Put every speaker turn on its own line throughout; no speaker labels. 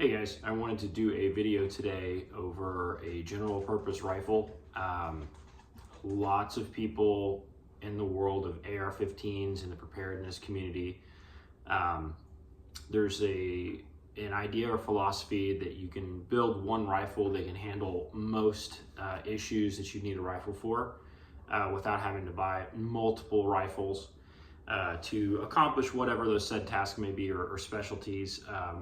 Hey guys, I wanted to do a video today over a general purpose rifle. Lots of people in the world of AR-15s in the preparedness community, there's an idea or philosophy that you can build one rifle that can handle most issues that you need a rifle for without having to buy multiple rifles to accomplish whatever those said tasks may be or specialties.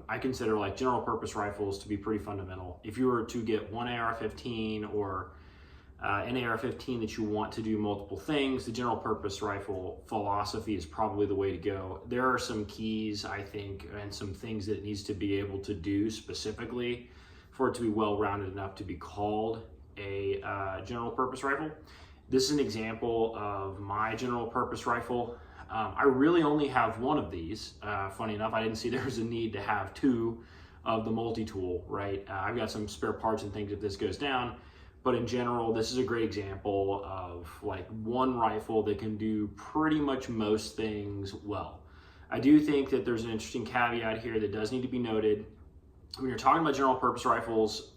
I consider like general purpose rifles to be pretty fundamental. If you were to get one AR-15 or an AR-15 that you want to do multiple things, the general purpose rifle philosophy is probably the way to go. There are some keys, I think, and some things that it needs to be able to do specifically for it to be well-rounded enough to be called a general purpose rifle. This is an example of my general purpose rifle. I really only have one of these. Funny enough, I didn't see there was a need to have two of the multi-tool, right? I've got some spare parts and things if this goes down, but in general, this is a great example of like one rifle that can do pretty much most things well. I do think that there's an interesting caveat here that does need to be noted. When you're talking about general purpose rifles,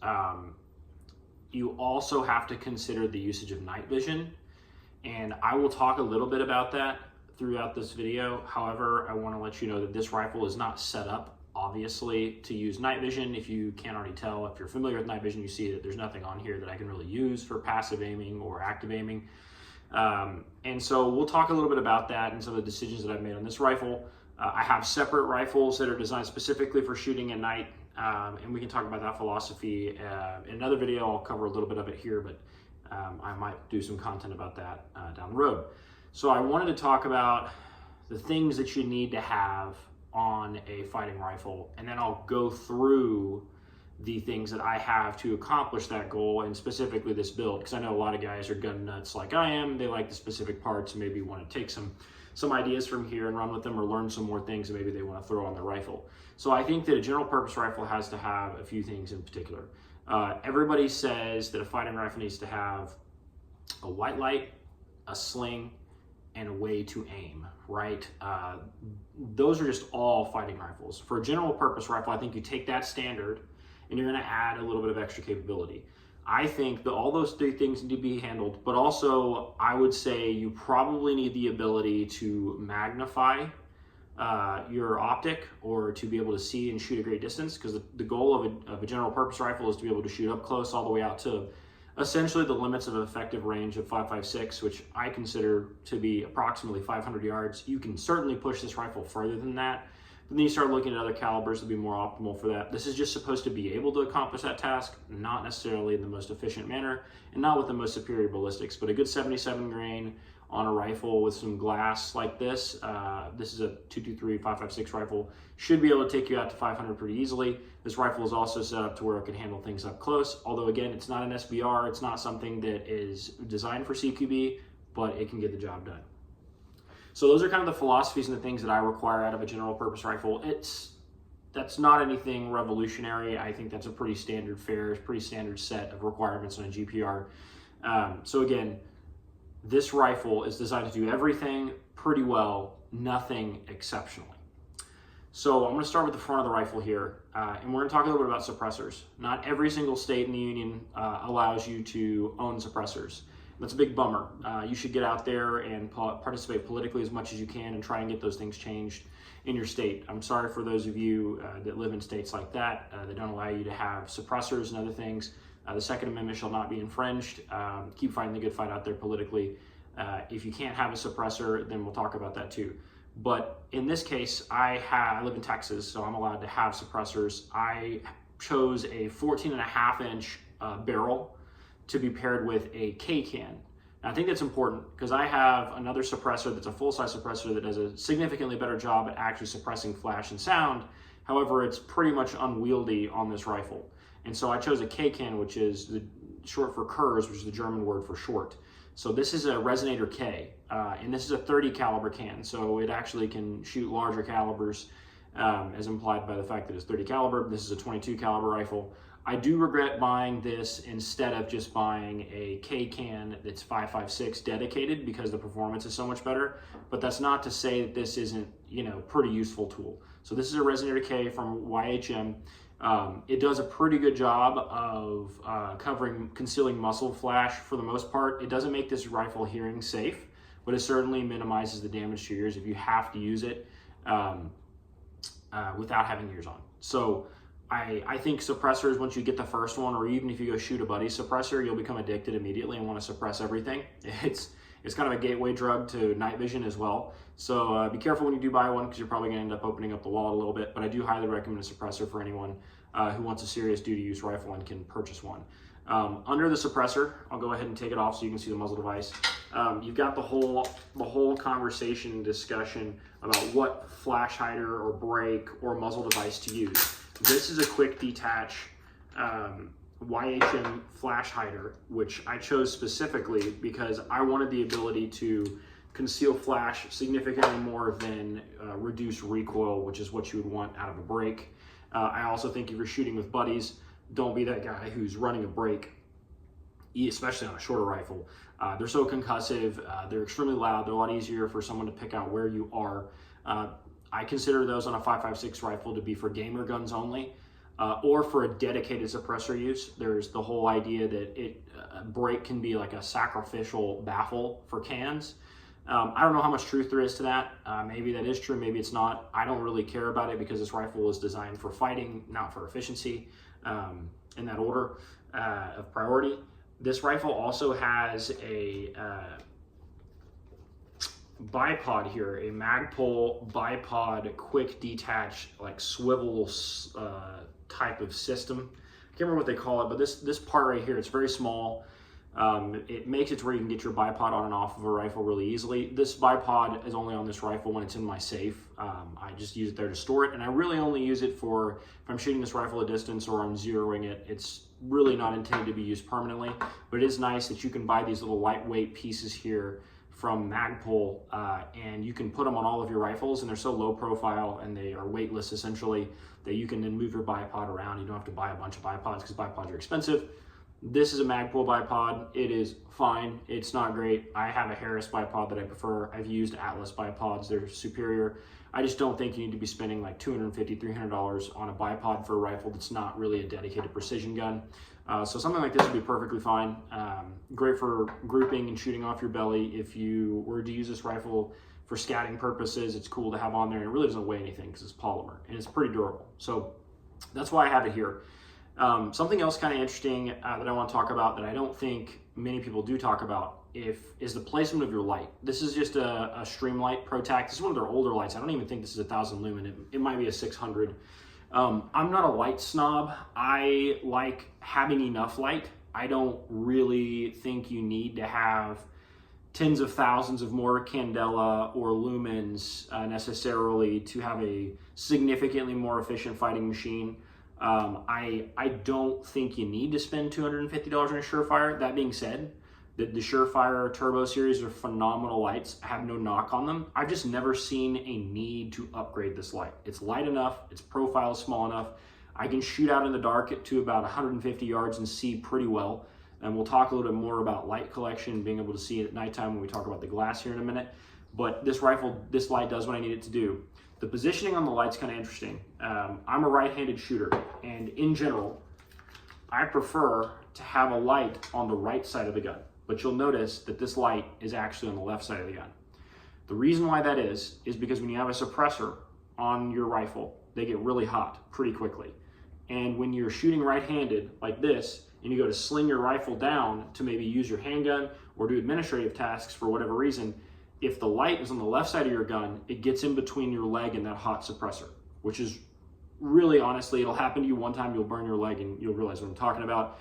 you also have to consider the usage of night vision, and I will talk a little bit about that throughout this video. However, I want to let you know that this rifle is not set up, obviously, to use night vision. If you can't already tell, if you're familiar with night vision, you see that there's nothing on here that I can really use for passive aiming or active aiming. And so we'll talk a little bit about that and some of the decisions that I've made on this rifle. I have separate rifles that are designed specifically for shooting at night, and we can talk about that philosophy in another video. I'll cover a little bit of it here, but I might do some content about that down the road. So I wanted to talk about the things that you need to have on a fighting rifle, and then I'll go through the things that I have to accomplish that goal, and specifically this build, because I know a lot of guys are gun nuts like I am. They like the specific parts and maybe want to take some ideas from here and run with them, or learn some more things that maybe they want to throw on their rifle. So I think that a general purpose rifle has to have a few things in particular. Everybody says that a fighting rifle needs to have a white light, a sling, and a way to aim, right? Those are just all fighting rifles. For a general purpose rifle, I think you take that standard and you're gonna add a little bit of extra capability. I think that all those three things need to be handled, but also I would say you probably need the ability to magnify your optic, or to be able to see and shoot a great distance, because the goal of a general purpose rifle is to be able to shoot up close all the way out to essentially the limits of effective range of 5.56, which I consider to be approximately 500 yards. You can certainly push this rifle further than that, but then you start looking at other calibers to be more optimal for that. This is just supposed to be able to accomplish that task, not necessarily in the most efficient manner, and not with the most superior ballistics, but a good 77 grain on a rifle with some glass like this. This is a 223 5.56 rifle, should be able to take you out to 500 pretty easily. This rifle is also set up to where it can handle things up close, although again, it's not an SBR, it's not something that is designed for CQB, but it can get the job done. So those are kind of the philosophies and the things that I require out of a general purpose rifle. That's not anything revolutionary. I think that's a pretty standard fare, pretty standard set of requirements on a GPR. So again, this rifle is designed to do everything pretty well, nothing exceptionally. So I'm going to start with the front of the rifle here, and we're going to talk a little bit about suppressors. Not every single state in the union allows you to own suppressors. That's a big bummer. You should get out there and participate politically as much as you can and try and get those things changed in your state. I'm sorry for those of you that live in states like that don't allow you to have suppressors and other things. The Second Amendment shall not be infringed. Keep fighting the good fight out there politically. If you can't have a suppressor, then we'll talk about that too. But in this case, I live in Texas, so I'm allowed to have suppressors. I chose a 14.5-inch barrel to be paired with a K-can. Now, I think that's important because I have another suppressor that's a full-size suppressor that does a significantly better job at actually suppressing flash and sound. However, it's pretty much unwieldy on this rifle. And so I chose a K-can, which is short for Kurz, which is the German word for short. So this is a Resonator K, and this is a 30 caliber can, so it actually can shoot larger calibers, as implied by the fact that it's 30 caliber. This is a 22 caliber rifle. I do regret buying this instead of just buying a K-can that's 5.56 dedicated, because the performance is so much better. But that's not to say that this isn't, pretty useful tool. So this is a Resonator K from YHM. It does a pretty good job of concealing muzzle flash for the most part. It doesn't make this rifle hearing safe, but it certainly minimizes the damage to your ears if you have to use it without having ears on. So I think suppressors, once you get the first one, or even if you go shoot a buddy suppressor, you'll become addicted immediately and want to suppress everything. It's kind of a gateway drug to night vision as well. So be careful when you do buy one, because you're probably going to end up opening up the wallet a little bit. But I do highly recommend a suppressor for anyone who wants a serious duty use rifle and can purchase one. Under the suppressor, I'll go ahead and take it off so you can see the muzzle device. You've got the whole conversation and discussion about what flash hider or brake or muzzle device to use. This is a quick detach YHM flash hider, which I chose specifically because I wanted the ability to conceal flash significantly more than reduce recoil, which is what you would want out of a brake. I also think if you're shooting with buddies, don't be that guy who's running a brake, especially on a shorter rifle. They're so concussive, they're extremely loud, they're a lot easier for someone to pick out where you are. I consider those on a 5.56 rifle to be for gamer guns only, or for a dedicated suppressor use. There's the whole idea that a brake can be like a sacrificial baffle for cans. I don't know how much truth there is to that. Maybe that is true, maybe it's not. I don't really care about it because this rifle is designed for fighting, not for efficiency, in that order of priority. This rifle also has a bipod here, a Magpul bipod quick detach, like swivel type of system. I can't remember what they call it, but this part right here, it's very small. It makes it to where you can get your bipod on and off of a rifle really easily. This bipod is only on this rifle when it's in my safe. I just use it there to store it, and I really only use it for if I'm shooting this rifle at distance or I'm zeroing it. It's really not intended to be used permanently, but it is nice that you can buy these little lightweight pieces here from Magpul, and you can put them on all of your rifles, and they're so low profile and they are weightless essentially that you can then move your bipod around. You don't have to buy a bunch of bipods because bipods are expensive. This is a Magpul bipod. It is fine. It's not great. I have a Harris bipod that I prefer. I've used Atlas bipods. They're superior. I just don't think you need to be spending like $250, $300 on a bipod for a rifle that's not really a dedicated precision gun. So something like this would be perfectly fine. Great for grouping and shooting off your belly. If you were to use this rifle for scouting purposes, it's cool to have on there, and it really doesn't weigh anything because it's polymer and it's pretty durable. So that's why I have it here. Something else kind of interesting that I want to talk about that I don't think many people do talk about is the placement of your light. This is just a Streamlight ProTac. This is one of their older lights. I don't even think this is 1,000 lumen. It might be a 600. I'm not a light snob. I like having enough light. I don't really think you need to have tens of thousands of more candela or lumens necessarily to have a significantly more efficient fighting machine. I don't think you need to spend $250 on a Surefire. That being said, the Surefire Turbo Series are phenomenal lights. I have no knock on them. I've just never seen a need to upgrade this light. It's light enough, its profile is small enough. I can shoot out in the dark to about 150 yards and see pretty well. And we'll talk a little bit more about light collection, being able to see it at nighttime when we talk about the glass here in a minute. But this light does what I need it to do. The positioning on the light's kind of interesting. I'm a right-handed shooter, and in general, I prefer to have a light on the right side of the gun. But you'll notice that this light is actually on the left side of the gun. The reason why that is because when you have a suppressor on your rifle, they get really hot pretty quickly. And when you're shooting right-handed like this, and you go to sling your rifle down to maybe use your handgun or do administrative tasks for whatever reason, if the light is on the left side of your gun, it gets in between your leg and that hot suppressor, which is really, honestly, it'll happen to you one time, you'll burn your leg and you'll realize what I'm talking about.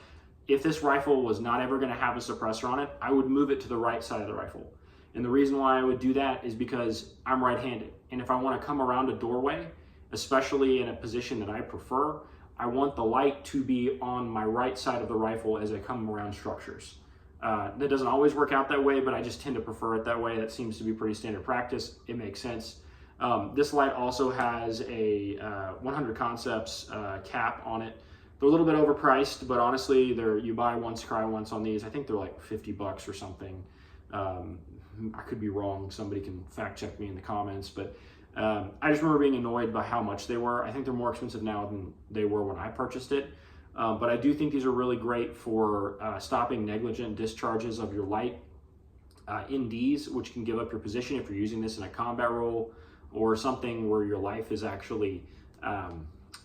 If this rifle was not ever gonna have a suppressor on it, I would move it to the right side of the rifle. And the reason why I would do that is because I'm right-handed. And if I wanna come around a doorway, especially in a position that I prefer, I want the light to be on my right side of the rifle as I come around structures. That doesn't always work out that way, but I just tend to prefer it that way. That seems to be pretty standard practice. It makes sense. This light also has a 100 Concepts cap on it They're a little bit overpriced, but honestly, you buy once, cry once on these. I think they're like $50 or something. I could be wrong. Somebody can fact check me in the comments, but I just remember being annoyed by how much they were. I think they're more expensive now than they were when I purchased it. But I do think these are really great for stopping negligent discharges of your light in Ds, which can give up your position if you're using this in a combat role or something where your life is actually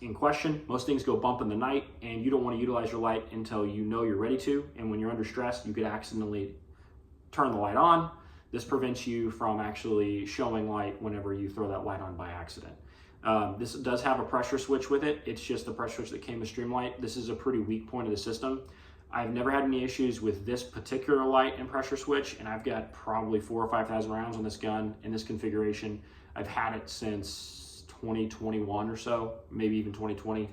in question. Most things go bump in the night, and you don't want to utilize your light until you know you're ready to. And when you're under stress, you could accidentally turn the light on. This prevents you from actually showing light whenever you throw that light on by accident. This does have a pressure switch with it. It's just the pressure switch that came with Streamlight. This is a pretty weak point of the system. I've never had any issues with this particular light and pressure switch, and I've got probably 4,000 or 5,000 rounds on this gun in this configuration. I've had it since 2021 or so, maybe even 2020,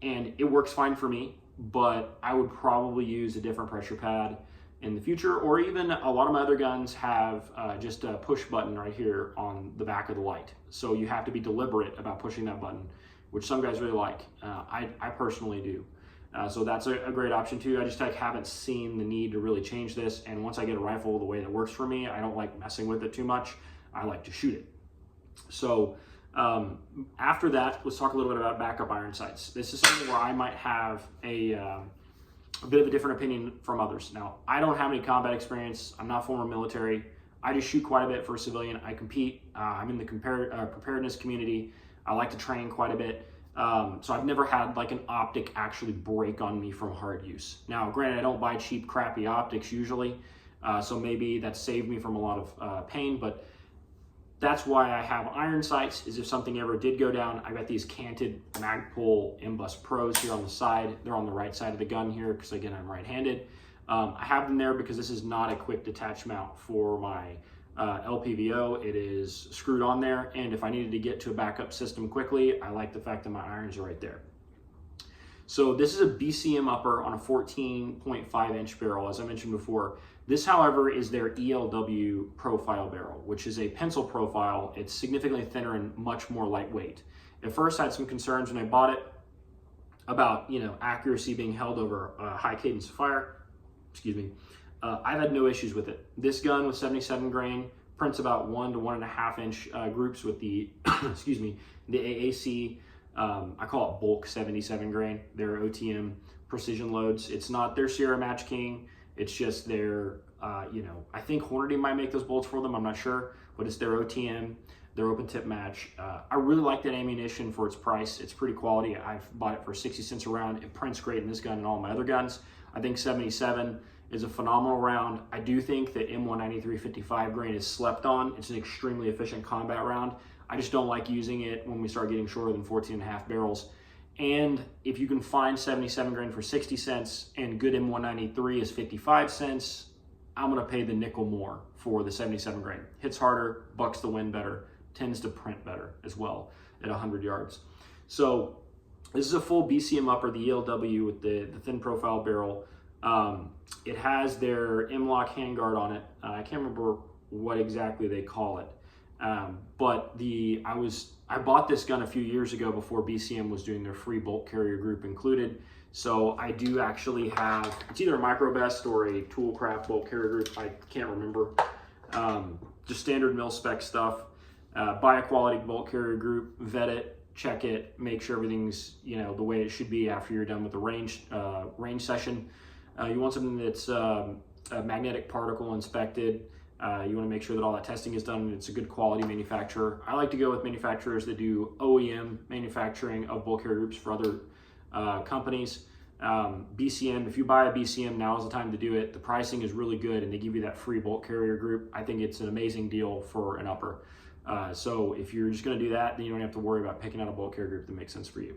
and it works fine for me, but I would probably use a different pressure pad in the future, or even a lot of my other guns have just a push button right here on the back of the light. So you have to be deliberate about pushing that button, which some guys really like. I personally do. So that's a great option too. I just haven't seen the need to really change this. And once I get a rifle the way that works for me, I don't like messing with it too much. I like to shoot it. So after that, let's talk a little bit about backup iron sights. This is something where I might have a bit of a different opinion from others. Now, I don't have any combat experience. I'm not former military. I just shoot quite a bit for a civilian. I compete. I'm in the preparedness community. I like to train quite a bit. So I've never had like an optic actually break on me from hard use. Now, granted, I don't buy cheap, crappy optics usually. So maybe that saved me from a lot of pain, but that's why I have iron sights, is if something ever did go down. I got these canted Magpul M-Bus Pros here on the side. They're on the right side of the gun here because, again, I'm right-handed. I have them there because this is not a quick detach mount for my LPVO. It is screwed on there, and if I needed to get to a backup system quickly, I like the fact that my irons are right there. So this is a BCM upper on a 14.5 inch barrel, as I mentioned before. This, however, is their ELW profile barrel, which is a pencil profile. It's significantly thinner and much more lightweight. At first, I had some concerns when I bought it about, accuracy being held over a high cadence of fire. Excuse me. I've had no issues with it. This gun with 77 grain prints about 1 to 1.5 inch groups with the, excuse me, the AAC. I call it bulk 77 grain. They're OTM precision loads. It's not their Sierra Match King. It's just their, I think Hornady might make those bolts for them. I'm not sure, but it's their OTM, their open tip match. I really like that ammunition for its price. It's pretty quality. I've bought it for 60 cents a round. It prints great in this gun and all my other guns. I think 77 is a phenomenal round. I do think that M193 55 grain is slept on. It's an extremely efficient combat round. I just don't like using it when we start getting shorter than 14.5 barrels. And if you can find 77 grain for 60 cents and good M193 is 55 cents, I'm gonna pay the nickel more for the 77 grain. Hits harder, bucks the wind better, tends to print better as well at 100 yards. So this is a full BCM upper, the ELW with the thin profile barrel. It has their M-Lock handguard on it. I can't remember what exactly they call it. But I bought this gun a few years ago before BCM was doing their free bolt carrier group included. So I do actually have, it's either a Microbest or a Toolcraft bolt carrier group. I can't remember. Just standard mil spec stuff. Buy a quality bolt carrier group, vet it, check it, make sure everything's the way it should be after you're done with the range session. You want something that's magnetic particle inspected. You want to make sure that all that testing is done and it's a good quality manufacturer. I like to go with manufacturers that do OEM manufacturing of bolt carrier groups for other companies. BCM, if you buy a BCM, now is the time to do it. The pricing is really good and they give you that free bolt carrier group. I think it's an amazing deal for an upper. So if you're just going to do that, then you don't have to worry about picking out a bolt carrier group that makes sense for you.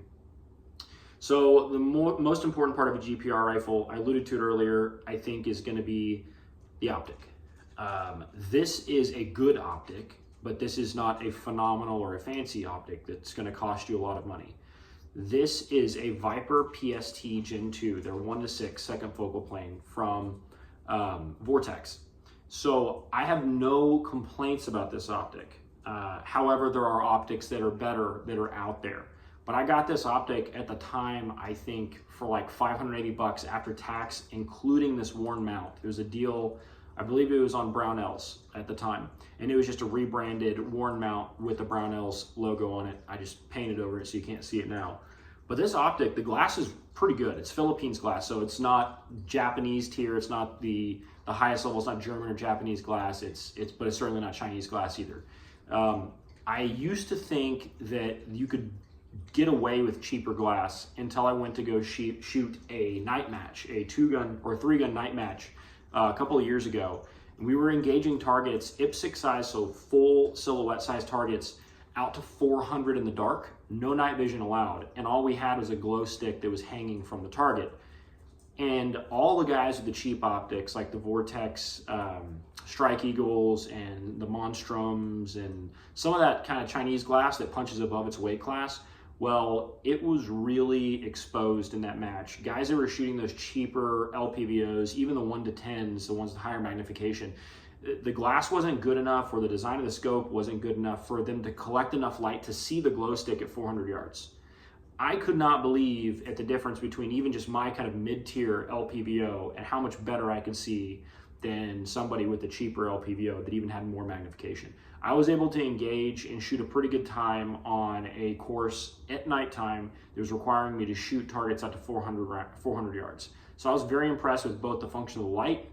So the most important part of a GPR rifle, I alluded to it earlier, I think is going to be the optic. This is a good optic, but this is not a phenomenal or a fancy optic that's going to cost you a lot of money. This is a Viper PST Gen 2, their 1:6 second focal plane from Vortex. So I have no complaints about this optic. However, there are optics that are better that are out there. But I got this optic at the time, I think, for like $580 after tax, including this worn mount. It was a deal, I believe it was on Brownells at the time. And it was just a rebranded worn mount with the Brownells logo on it. I just painted over it so you can't see it now. But this optic, the glass is pretty good. It's Philippines glass, so it's not Japanese tier. It's not the highest level. It's not German or Japanese glass. But it's certainly not Chinese glass either. I used to think that you could get away with cheaper glass until I went to go shoot a night match, a 2-gun or 3-gun night match a couple of years ago. And we were engaging targets, IPSC size, so full silhouette size targets, out to 400 in the dark, no night vision allowed. And all we had was a glow stick that was hanging from the target. And all the guys with the cheap optics, like the Vortex Strike Eagles and the Monstroms and some of that kind of Chinese glass that punches above its weight class, well, it was really exposed in that match. Guys that were shooting those cheaper LPVOs, even the 1-10s, the ones with higher magnification, the glass wasn't good enough, or the design of the scope wasn't good enough for them to collect enough light to see the glow stick at 400 yards. I could not believe at the difference between even just my kind of mid-tier LPVO and how much better I could see than somebody with a cheaper LPVO that even had more magnification. I was able to engage and shoot a pretty good time on a course at nighttime that was requiring me to shoot targets up to 400 yards. So I was very impressed with both the function of the light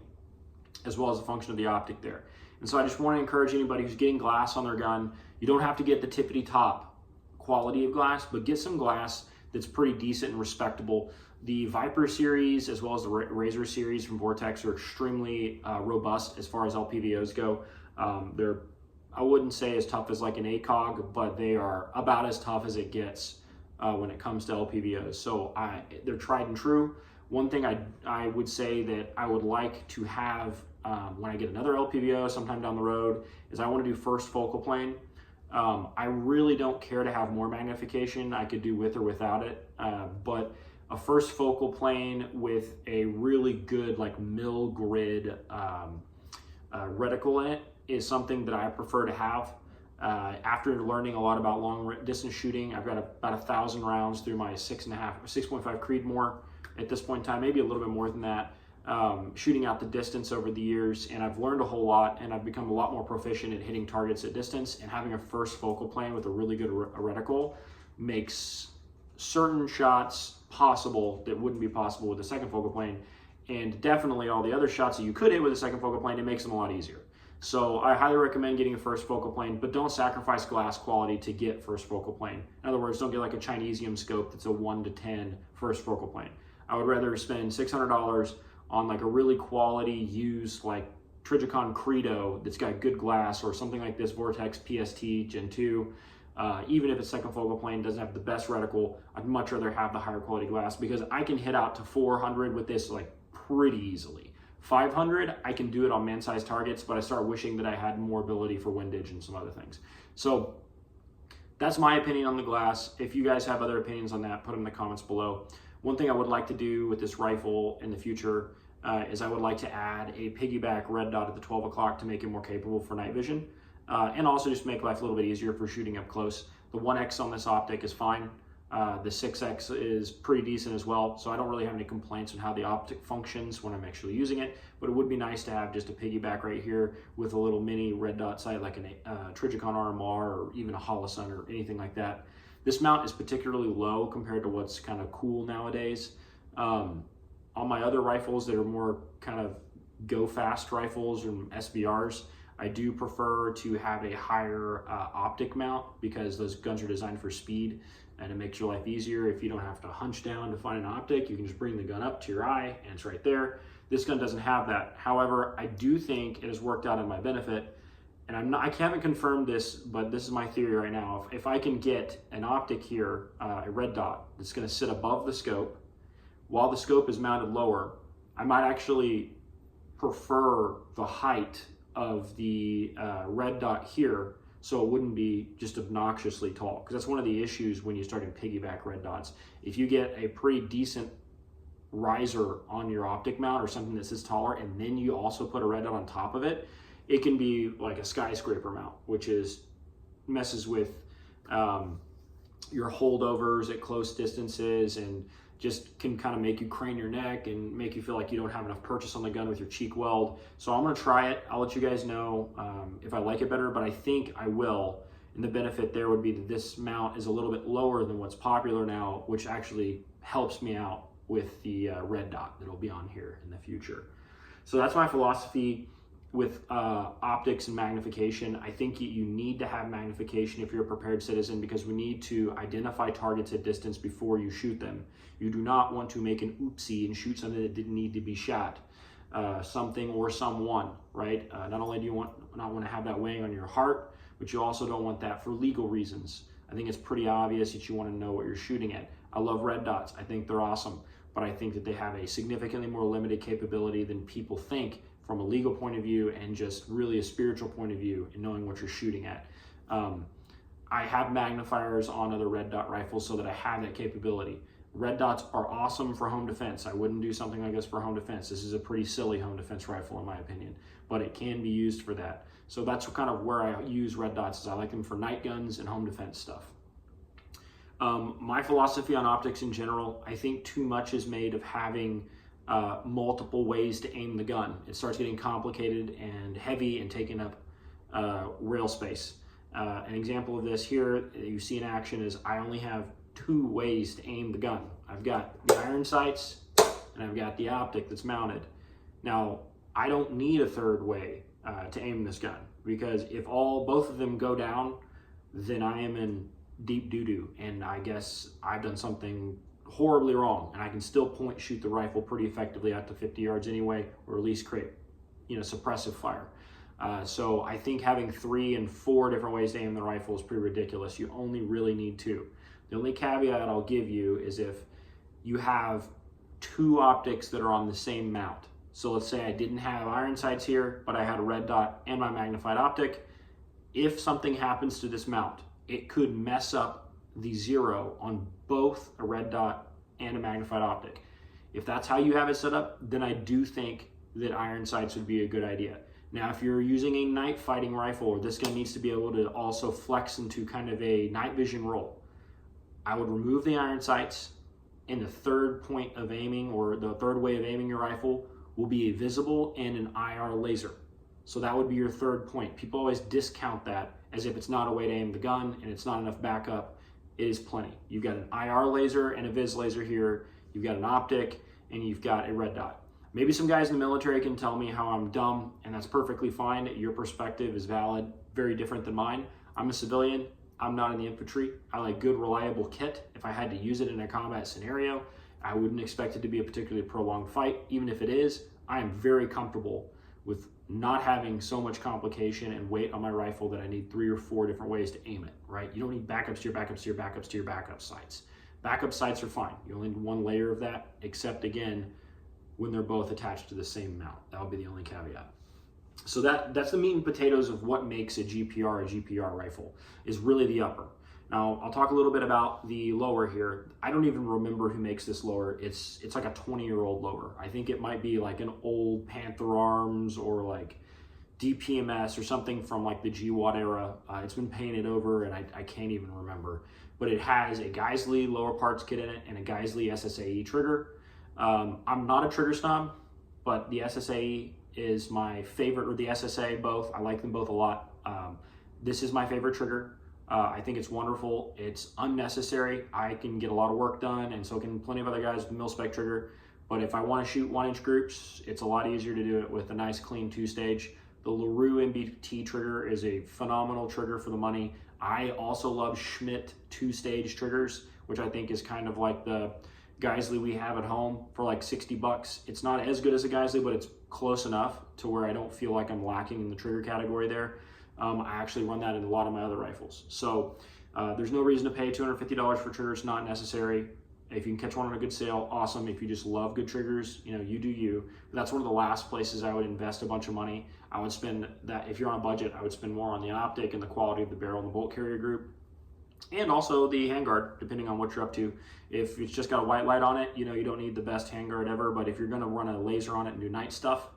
as well as the function of the optic there. And so I just want to encourage anybody who's getting glass on their gun, you don't have to get the tippity top quality of glass, but get some glass that's pretty decent and respectable. The Viper series as well as the Razor series from Vortex are extremely robust as far as LPVOs go. They're, I wouldn't say as tough as like an ACOG, but they are about as tough as it gets when it comes to LPVOs. So they're tried and true. One thing I would say that I would like to have when I get another LPVO sometime down the road is I want to do first focal plane. I really don't care to have more magnification. I could do with or without it, but a first focal plane with a really good like mill grid reticle in it is something that I prefer to have. After learning a lot about long distance shooting, I've got about 1,000 rounds through my 6.5 Creedmoor at this point in time, maybe a little bit more than that, shooting out the distance over the years, and I've learned a whole lot, and I've become a lot more proficient at hitting targets at distance, and having a first focal plane with a really good reticle makes certain shots possible that wouldn't be possible with a second focal plane, and definitely all the other shots that you could hit with a second focal plane, it makes them a lot easier. So I highly recommend getting a first focal plane, but don't sacrifice glass quality to get first focal plane. In other words, don't get like a Chinesium scope that's a 1-10 first focal plane. I would rather spend $600 on like a really quality used like Trijicon Credo that's got good glass, or something like this Vortex PST Gen 2. Even if it's second focal plane doesn't have the best reticle, I'd much rather have the higher quality glass, because I can hit out to 400 with this like pretty easily. 500, I can do it on man-sized targets, but I start wishing that I had more ability for windage and some other things. So that's my opinion on the glass. If you guys have other opinions on that, put them in the comments below. One thing I would like to do with this rifle in the future is I would like to add a piggyback red dot at the 12 o'clock to make it more capable for night vision, and also just make life a little bit easier for shooting up close. The 1X on this optic is fine. The 6X is pretty decent as well, so I don't really have any complaints on how the optic functions when I'm actually using it, but it would be nice to have just a piggyback right here with a little mini red dot sight like a Trijicon RMR or even a Holosun or anything like that. This mount is particularly low compared to what's kind of cool nowadays. On my other rifles that are more kind of go fast rifles and SBRs, I do prefer to have a higher optic mount, because those guns are designed for speed, and it makes your life easier. If you don't have to hunch down to find an optic, you can just bring the gun up to your eye and it's right there. This gun doesn't have that. However, I do think it has worked out in my benefit, and I haven't confirmed this, but this is my theory right now. If I can get an optic here, a red dot, that's gonna sit above the scope while the scope is mounted lower, I might actually prefer the height of the red dot here, so it wouldn't be just obnoxiously tall, because that's one of the issues when you start in piggyback red dots. If you get a pretty decent riser on your optic mount or something that sits taller, and then you also put a red dot on top of it, it can be like a skyscraper mount, which messes with your holdovers at close distances, and just can kind of make you crane your neck and make you feel like you don't have enough purchase on the gun with your cheek weld. So I'm gonna try it. I'll let you guys know if I like it better, but I think I will. And the benefit there would be that this mount is a little bit lower than what's popular now, which actually helps me out with the red dot that'll be on here in the future. So that's my philosophy with optics and magnification. I think you need to have magnification if you're a prepared citizen, because we need to identify targets at distance before you shoot them. You do not want to make an oopsie and shoot something that didn't need to be shot, something or someone, right? Not only do you not want to have that weighing on your heart, but you also don't want that for legal reasons. I think it's pretty obvious that you want to know what you're shooting at. I love red dots. I think they're awesome, but I think that they have a significantly more limited capability than people think from a legal point of view and just really a spiritual point of view in knowing what you're shooting at. I have magnifiers on other red dot rifles so that I have that capability. Red dots are awesome for home defense. I wouldn't do something like this for home defense. This is a pretty silly home defense rifle in my opinion, but it can be used for that. So that's kind of where I use red dots, is I like them for night guns and home defense stuff. My philosophy on optics in general, I think too much is made of having multiple ways to aim the gun. It starts getting complicated and heavy and taking up rail space. An example of this here that you see in action is I only have 2 ways to aim the gun. I've got the iron sights and I've got the optic that's mounted. Now, I don't need a 3rd way to aim this gun, because if both of them go down, then I am in deep doo-doo, and I guess I've done something horribly wrong, and I can still point shoot the rifle pretty effectively out to 50 yards anyway, or at least create, suppressive fire. So I think having 3 and 4 different ways to aim the rifle is pretty ridiculous. You only really need 2. The only caveat I'll give you is if you have 2 optics that are on the same mount. So let's say I didn't have iron sights here, but I had a red dot and my magnified optic. If something happens to this mount, it could mess up the 0 on both a red dot and a magnified optic. If that's how you have it set up, then I do think that iron sights would be a good idea. Now, if you're using a night fighting rifle, or this gun needs to be able to also flex into kind of a night vision role, I would remove the iron sights, and the 3rd point of aiming, or the 3rd way of aiming your rifle, will be a visible and an IR laser. So that would be your 3rd point. People always discount that as if it's not a way to aim the gun and it's not enough backup. It is plenty. You've got an IR laser and a vis laser here. You've got an optic and you've got a red dot. Maybe some guys in the military can tell me how I'm dumb, and that's perfectly fine. Your perspective is valid, very different than mine. I'm a civilian. I'm not in the infantry. I like good, reliable kit. If I had to use it in a combat scenario, I wouldn't expect it to be a particularly prolonged fight. Even if it is, I am very comfortable with not having so much complication and weight on my rifle that I need 3 or 4 different ways to aim it, right? You don't need backups to your backups to your backups to your backup sights. Backup sights are fine. You only need 1 layer of that, except again, when they're both attached to the same mount. That would be the only caveat. So that's the meat and potatoes of what makes a GPR rifle, is really the upper. Now, I'll talk a little bit about the lower here. I don't even remember who makes this lower. It's like a 20-year-old lower. I think it might be like an old Panther Arms or like DPMS or something from like the GWAT era. It's been painted over and I can't even remember. But it has a Geisley lower parts kit in it and a Geisley SSAE trigger. I'm not a trigger snob, but the SSAE is my favorite, or the SSA both. I like them both a lot. This is my favorite trigger. I think it's wonderful. It's unnecessary. I can get a lot of work done, and so can plenty of other guys with mil-spec trigger. But if I want to shoot 1-inch groups, it's a lot easier to do it with a nice clean 2-stage. The LaRue MBT trigger is a phenomenal trigger for the money. I also love Schmidt 2-stage triggers, which I think is kind of like the Geisley we have at home for like 60 bucks. It's not as good as a Geisley, but it's close enough to where I don't feel like I'm lacking in the trigger category there. I actually run that in a lot of my other rifles. So there's no reason to pay $250 for triggers, not necessary. If you can catch one on a good sale, awesome. If you just love good triggers, you do you. But that's one of the last places I would invest a bunch of money. I would spend that, if you're on a budget, I would spend more on the optic and the quality of the barrel and the bolt carrier group. And also the handguard, depending on what you're up to. If it's just got a white light on it, you don't need the best handguard ever, but if you're gonna run a laser on it and do night stuff,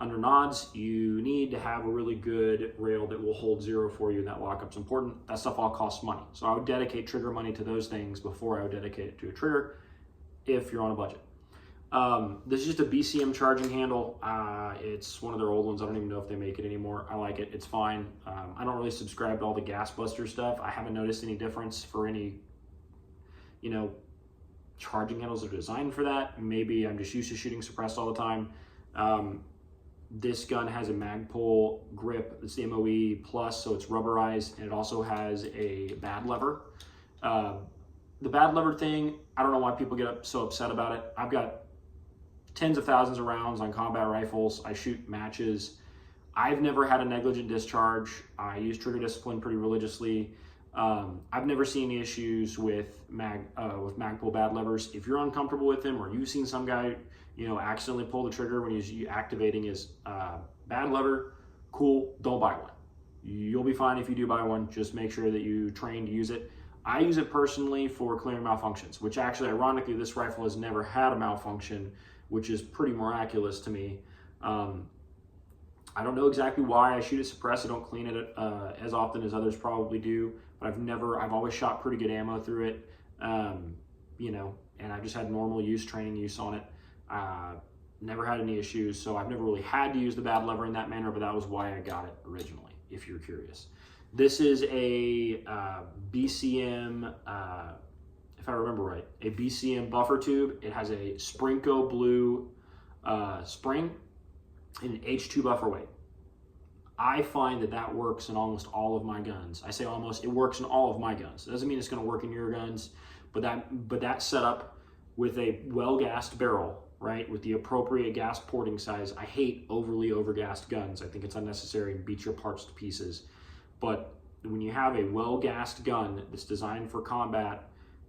Under nods, you need to have a really good rail that will hold zero for you, and that lockup's important. That stuff all costs money. So I would dedicate trigger money to those things before I would dedicate it to a trigger if you're on a budget. This is just a BCM charging handle. It's one of their old ones. I don't even know if they make it anymore. I like it. It's fine. I don't really subscribe to all the gas buster stuff. I haven't noticed any difference for any, you know, charging handles that are designed for that. Maybe I'm just used to shooting suppressed all the time. This gun has a Magpul grip. It's the MOE Plus, so it's rubberized, and it also has a bad lever. The bad lever thing, I don't know why people get so upset about it. I've got tens of thousands of rounds on combat rifles. I shoot matches. I've never had a negligent discharge. I use trigger discipline pretty religiously. I've never seen any issues with Magpul bad levers. If you're uncomfortable with them, or you've seen some guy, you know, accidentally pull the trigger when he's activating his bad lever, cool, don't buy one. You'll be fine if you do buy one. Just make sure that you train to use it. I use it personally for clearing malfunctions, which actually, ironically, this rifle has never had a malfunction, which is pretty miraculous to me. I don't know exactly why I shoot it suppressed. I don't clean it as often as others probably do, but I've always shot pretty good ammo through it, you know, and I've just had normal use, training use on it. Never had any issues, so I've never really had to use the bad lever in that manner, but that was why I got it originally, if you're curious. This is a BCM, if I remember right, a BCM buffer tube. It has a Sprinko blue spring and an H2 buffer weight. I find that works in almost all of my guns. I say almost, it works in all of my guns. It doesn't mean it's going to work in your guns, but that setup with a well-gassed barrel, right, with the appropriate gas porting size. I hate overly overgassed guns. I think it's unnecessary and beats your parts to pieces. But when you have a well-gassed gun that's designed for combat,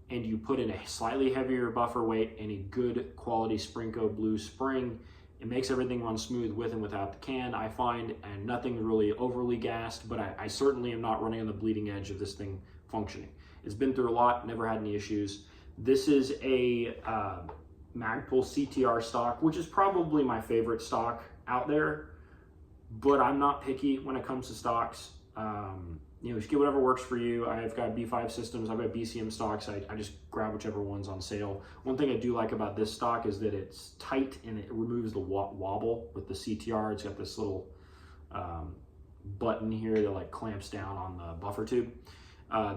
and you put in a slightly heavier buffer weight and a good quality Sprinko blue spring, it makes everything run smooth with and without the can, I find, and nothing really overly gassed, but I certainly am not running on the bleeding edge of this thing functioning. It's been through a lot, never had any issues. This is a Magpul CTR stock, which is probably my favorite stock out there, but I'm not picky when it comes to stocks. You know, just get whatever works for you. I've got B5 systems, I've got BCM stocks. I just grab whichever one's on sale. One thing I do like about this stock is that it's tight and it removes the wobble with the CTR. It's got this little button here that like clamps down on the buffer tube.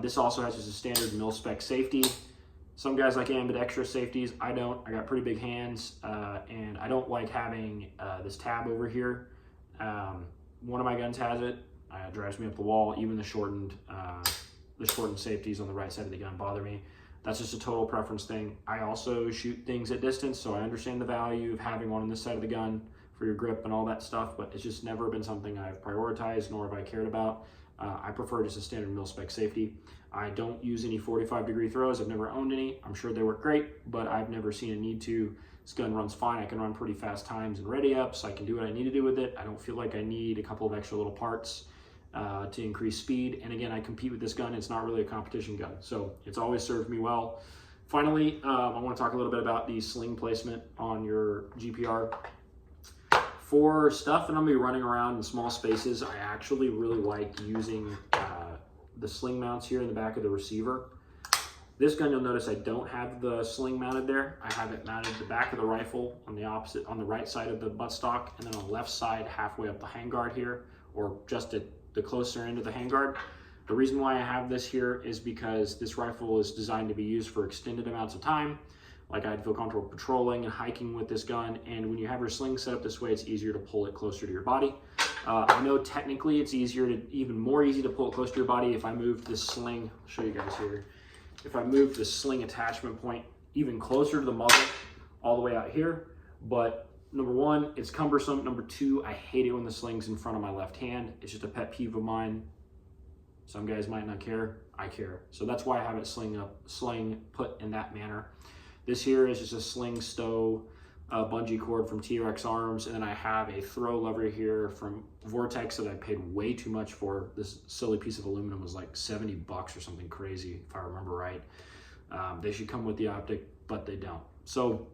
This also has just a standard mil-spec safety. Some guys like ambidextrous safeties. I don't. I got pretty big hands, and I don't like having this tab over here. One of my guns has it. It drives me up the wall. Even the shortened safeties on the right side of the gun bother me. That's just a total preference thing. I also shoot things at distance, so I understand the value of having one on this side of the gun for your grip and all that stuff, but it's just never been something I've prioritized, nor have I cared about. I prefer just a standard mil-spec safety. I don't use any 45-degree throws. I've never owned any. I'm sure they work great, but I've never seen a need to. This gun runs fine. I can run pretty fast times and ready ups. I can do what I need to do with it. I don't feel like I need a couple of extra little parts to increase speed. And again, I compete with this gun. It's not really a competition gun, so it's always served me well. Finally, I want to talk a little bit about the sling placement on your GPR. For stuff that I'm going to be running around in small spaces, I actually really like using the sling mounts here in the back of the receiver. This gun, you'll notice I don't have the sling mounted there. I have it mounted the back of the rifle on the right side of the buttstock, and then on the left side, halfway up the handguard here, or just at the closer end of the handguard. The reason why I have this here is because this rifle is designed to be used for extended amounts of time. Like, I'd feel comfortable patrolling and hiking with this gun, and when you have your sling set up this way, it's easier to pull it closer to your body. I know technically it's even more easy to pull it close to your body if I move this sling. I'll show you guys here. If I move the sling attachment point even closer to the muzzle, all the way out here. But number one, it's cumbersome. Number two, I hate it when the sling's in front of my left hand. It's just a pet peeve of mine. Some guys might not care. I care. So that's why I have it sling put in that manner. This here is just a sling stow bungee cord from TRX Arms, and then I have a throw lever here from Vortex that I paid way too much for. This silly piece of aluminum was like 70 bucks or something crazy, if I remember right. They should come with the optic, but they don't. So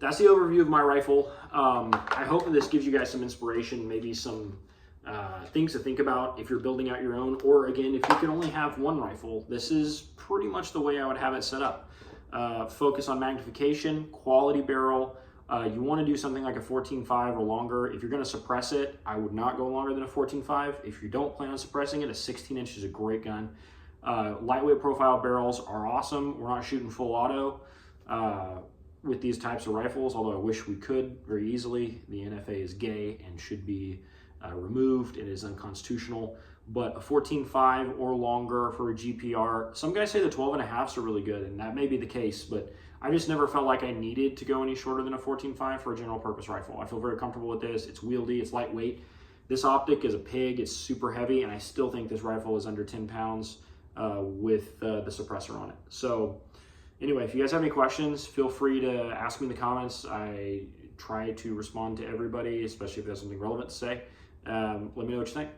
that's the overview of my rifle. I hope that this gives you guys some inspiration, maybe some things to think about if you're building out your own, or again, if you can only have one rifle, this is pretty much the way I would have it set up. Focus on magnification, quality barrel. You want to do something like a 14.5 or longer. If you're going to suppress it, I would not go longer than a 14.5. If you don't plan on suppressing it, a 16 inch is a great gun. Lightweight profile barrels are awesome. We're not shooting full auto with these types of rifles, although I wish we could very easily. The NFA is gay and should be removed. It is unconstitutional. But a 14.5 or longer for a GPR, some guys say the 12.5s are really good, and that may be the case, but I just never felt like I needed to go any shorter than a 14.5 for a general purpose rifle. I feel very comfortable with this. It's wieldy, it's lightweight. This optic is a pig, it's super heavy, and I still think this rifle is under 10 pounds with the suppressor on it. So anyway, if you guys have any questions, feel free to ask me in the comments. I try to respond to everybody, especially if there's something relevant to say. Let me know what you think.